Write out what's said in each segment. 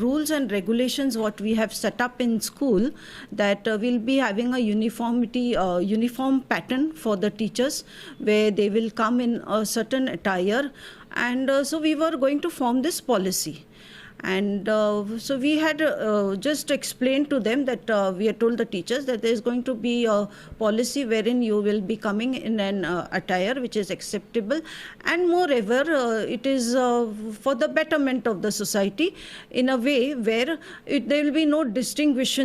rules and regulations what we have set up in school, that we'll be having a uniform pattern for the teachers, where they will come in a certain attire, and so we were going to form this policy. And so we had just explained to them that we had told the teachers that there is going to be a policy wherein you will be coming in an attire which is acceptable, and moreover it is for the betterment of the society in a way where there will be no distinguish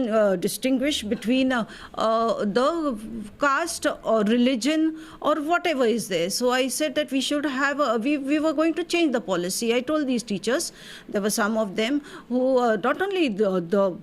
between the caste or religion or whatever is there. So I said that we should have we were going to change the policy. I told these teachers, there were some of them who not only the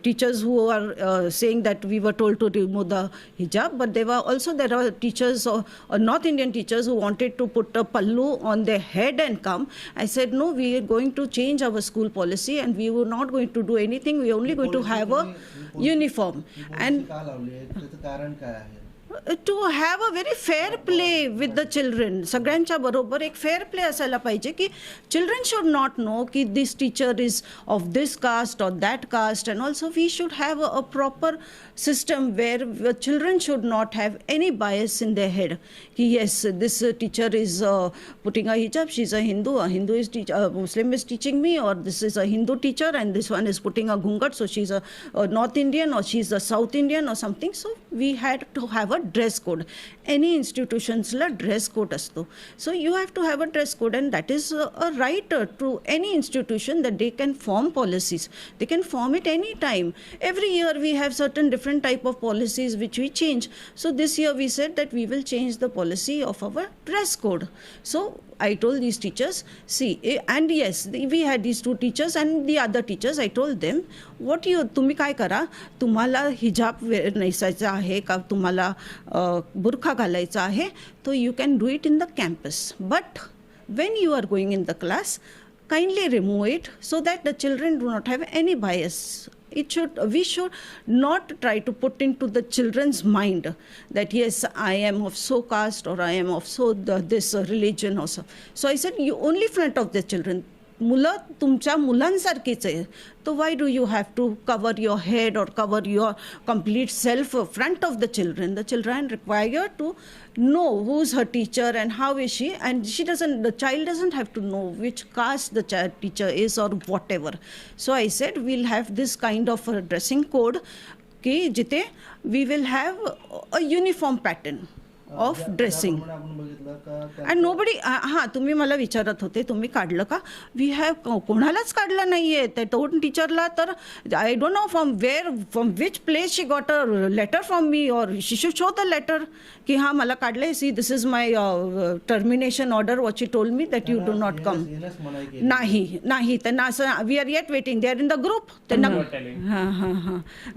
teachers who are saying that we were told to remove the hijab, but there are teachers or North Indian teachers who wanted to put a pallu on their head and come. I said no, we are going to change our school policy and we were not going to do anything. We are only going to have a uniform. And to have a very fair play with the children. सगळ्यांच्या बरोबर एक fair play असायला पाहिजे की children should not know कि this teacher is of this caste or that caste, and also we should have a proper system where the children should not have any bias in their head कि yes, this teacher is putting a hijab, she's a Hindu is Muslim is teaching me, or this is a Hindu teacher and this one is putting a ghungat, so she's a North Indian or she's a South Indian or something. So we had to have a dress code. Any इन्स्टिट्यूशन्सला dress code असतो. So you have to have a dress code, and that is a right to any institution that they can form policies. They can form it any time. Every year we have certain different type of policies which we change. So this year we said that we will change the policy of our dress code. So I told these teachers, see, and yes, we had these two teachers and the other teachers, I told them, तुम्ही काय करा, तुम्हाला हिजाब नेसायचा आहे का, तुम्हाला बुरखा घालायचा आहे, तो you can do it in the campus. But when you are going in the class, kindly remove it so that the children do not have any bias. We should not try to put into the children's mind that yes, I am of so caste or I am of so this religion also. So I said, you only front of the children. मुलं तुमच्या मुलांसारखीच आहे, तो why do you have to cover your head और cover your complete self front of the children. The children require to know who's her teacher and how is she, and the child doesn't have to know which caste the teacher is or whatever. So I said we'll have this kind of a dressing code ki jite we will have a uniform pattern of dressing. And nobody, तुम्ही मला विचारत होते तुम्ही काढलं का, we have कोणालाच काढलं नाहीये. त्या दोन टीचरला तर I don't know from which place she got a letter from me, और she should show the letter की हां मला काढलंय, see this is my termination order what she told me that you do not come. नाही त्यांना असं, we are yet waiting, they are in the group. त्यांना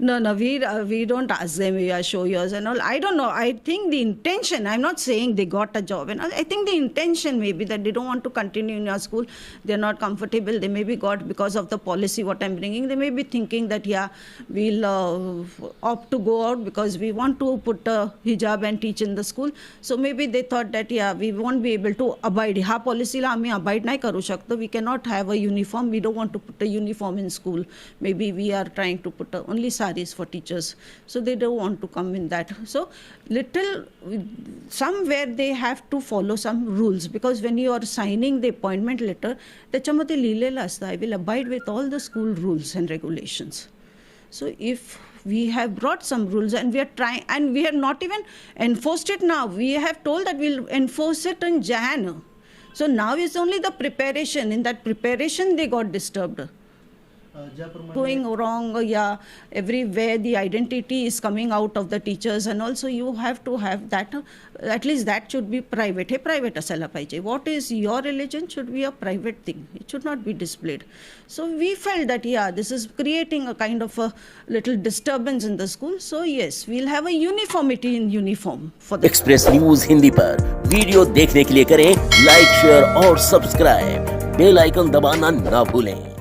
no we don't ask them, we are show yours and all. I don't know, I think the intention, I'm not saying they got a job and all, I think the intention may be that they don't want to continue in your school, they're not comfortable, they may be got because of the policy what I'm bringing, they may be thinking that yeah, we'll opt to go out because we want to put a hijab and teach in the school. So maybe they thought that yeah, we won't be able to abide, हा policyला आम्ही abide नाही करू शकतो, we cannot have a uniform, we don't want to put a uniform in school, maybe we are trying to put only saris for teachers, so they don't want to come in that. So somewhere they have to follow some rules, because when you are signing the appointment letter, त्याच्यामध्ये लिहिलेलं असतं, I will abide with all the school rules and regulations. So if we have brought some rules and we are trying, and we have not even enforced it now, we have told that we'll enforce it in Jan. So now is only the preparation, in that preparation they got disturbed. Going wrong, yeah, everywhere the identity is coming out of the teachers, and also you have to have that, at least that should be private. Hey private असायला पाहिजे. What is your religion should be a private thing. It should not be displayed. So we felt that yeah, this is creating a kind of a little disturbance in the school. So yes, we'll have a uniformity in uniform for the express news Hindi पर video देखने के लिए करें like, share और subscribe. Bell icon दबाना ना भूलें.